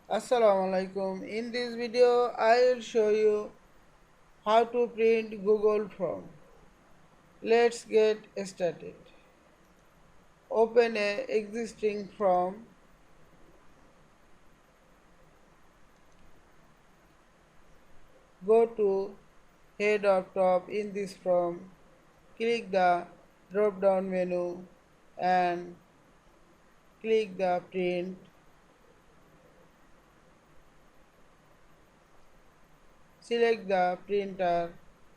Assalamu Walaikum. In this video, I will show you how to print Google Form. Let's get started. Open a existing form. Go to head or top in this form. Click the drop down menu and click the print. Select the printer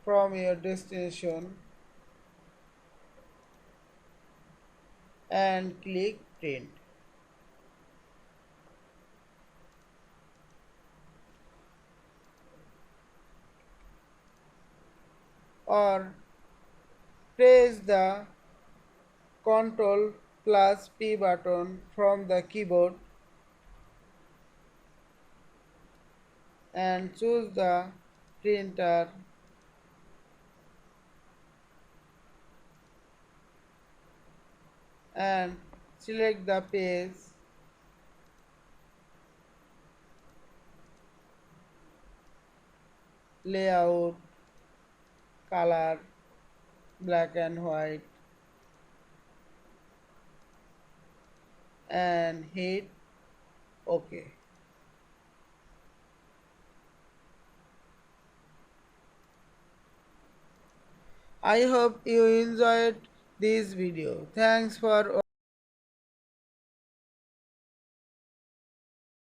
from your destination and click print. Or press the Ctrl plus P button from the keyboard and choose the printer and select the page, layout, color, black and white, and hit OK. I hope you enjoyed this video. Thanks for